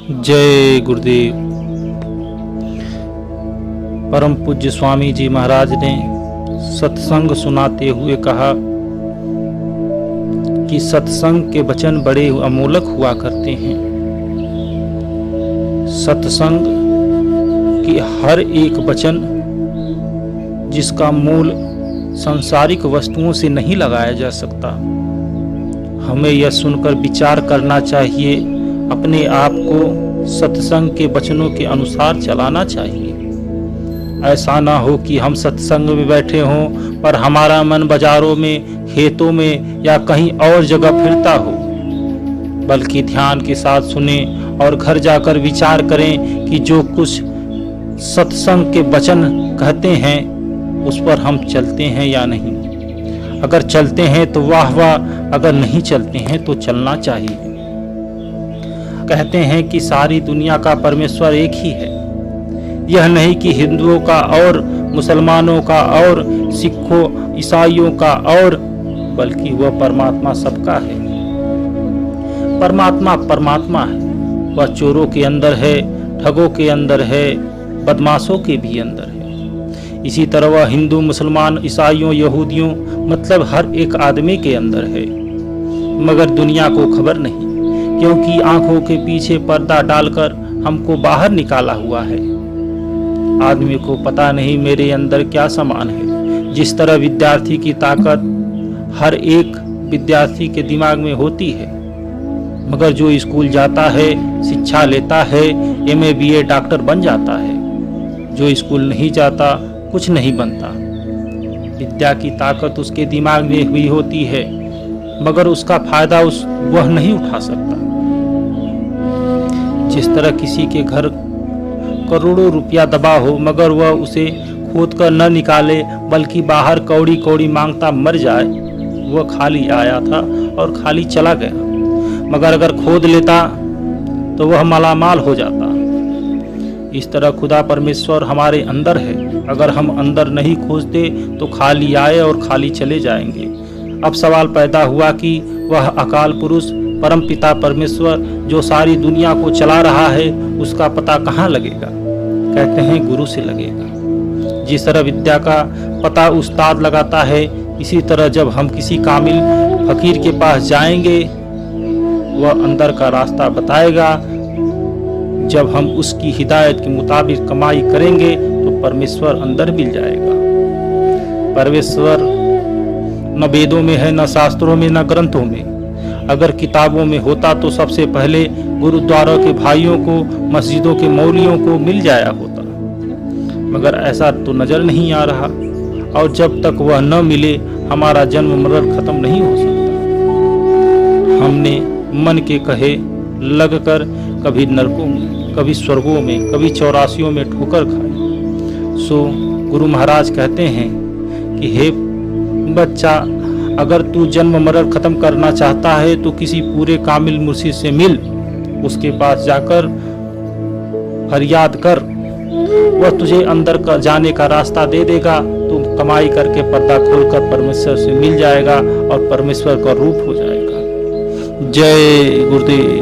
जय गुरुदेव। परम पूज्य स्वामी जी महाराज ने सत्संग सुनाते हुए कहा कि सत्संग के वचन बड़े अमोलक हुआ करते हैं। सत्संग के हर एक वचन जिसका मूल सांसारिक वस्तुओं से नहीं लगाया जा सकता। हमें यह सुनकर विचार करना चाहिए, अपने आप को सत्संग के वचनों के अनुसार चलाना चाहिए। ऐसा ना हो कि हम सत्संग में बैठे हों पर हमारा मन बाजारों में, खेतों में या कहीं और जगह फिरता हो, बल्कि ध्यान के साथ सुने और घर जाकर विचार करें कि जो कुछ सत्संग के वचन कहते हैं उस पर हम चलते हैं या नहीं। अगर चलते हैं तो वाह वाह, अगर नहीं चलते हैं तो चलना चाहिए। कहते हैं कि सारी दुनिया का परमेश्वर एक ही है। यह नहीं कि हिंदुओं का और मुसलमानों का और सिखों ईसाइयों का और, बल्कि वह परमात्मा सबका है। परमात्मा परमात्मा है। वह चोरों के अंदर है, ठगों के अंदर है, बदमाशों के भी अंदर है। इसी तरह वह हिंदू, मुसलमान, ईसाइयों, यहूदियों, मतलब हर एक आदमी के अंदर है, मगर दुनिया को खबर नहीं, क्योंकि आंखों के पीछे पर्दा डालकर हमको बाहर निकाला हुआ है। आदमी को पता नहीं मेरे अंदर क्या समान है। जिस तरह विद्यार्थी की ताकत हर एक विद्यार्थी के दिमाग में होती है, मगर जो स्कूल जाता है, शिक्षा लेता है, एमए बीए डॉक्टर बन जाता है। जो स्कूल नहीं जाता कुछ नहीं बनता। विद्या की ताकत उसके दिमाग में हुई होती है, मगर उसका फायदा वह नहीं उठा सकता। जिस तरह किसी के घर करोड़ों रुपया दबा हो, मगर वह उसे खोद कर न निकाले, बल्कि बाहर कौड़ी कौड़ी मांगता मर जाए, वह खाली आया था और खाली चला गया। मगर अगर खोद लेता तो वह मालामाल हो जाता। इस तरह खुदा परमेश्वर हमारे अंदर है। अगर हम अंदर नहीं खोजते तो खाली आए और खाली चले जाएंगे। अब सवाल पैदा हुआ कि वह अकाल पुरुष परम पिता परमेश्वर जो सारी दुनिया को चला रहा है, उसका पता कहाँ लगेगा? कहते हैं गुरु से लगेगा। जिस तरह विद्या का पता उस्ताद लगाता है, इसी तरह जब हम किसी कामिल फकीर के पास जाएंगे, वह अंदर का रास्ता बताएगा। जब हम उसकी हिदायत के मुताबिक कमाई करेंगे तो परमेश्वर अंदर मिल जाएगा। परमेश्वर न वेदों में है, न शास्त्रों में, न ग्रंथों में। अगर किताबों में होता तो सबसे पहले गुरुद्वारों के भाइयों को, मस्जिदों के मौलियों को मिल जाया होता, मगर ऐसा तो नजर नहीं आ रहा। और जब तक वह न मिले हमारा जन्म मरण खत्म नहीं हो सकता। हमने मन के कहे लगकर कभी नरकों में, कभी स्वर्गों में, कभी 84 में ठोकर खाई। सो गुरु महाराज कहते हैं कि हे बच्चा, अगर तू जन्म मरण खत्म करना चाहता है तो किसी पूरे कामिल मुर्शिद से मिल, उसके पास जाकर फरियाद कर, वह तुझे अंदर का जाने का रास्ता दे देगा। तू कमाई करके पर्दा खोलकर परमेश्वर से मिल जाएगा और परमेश्वर का रूप हो जाएगा। जय गुरुदेव।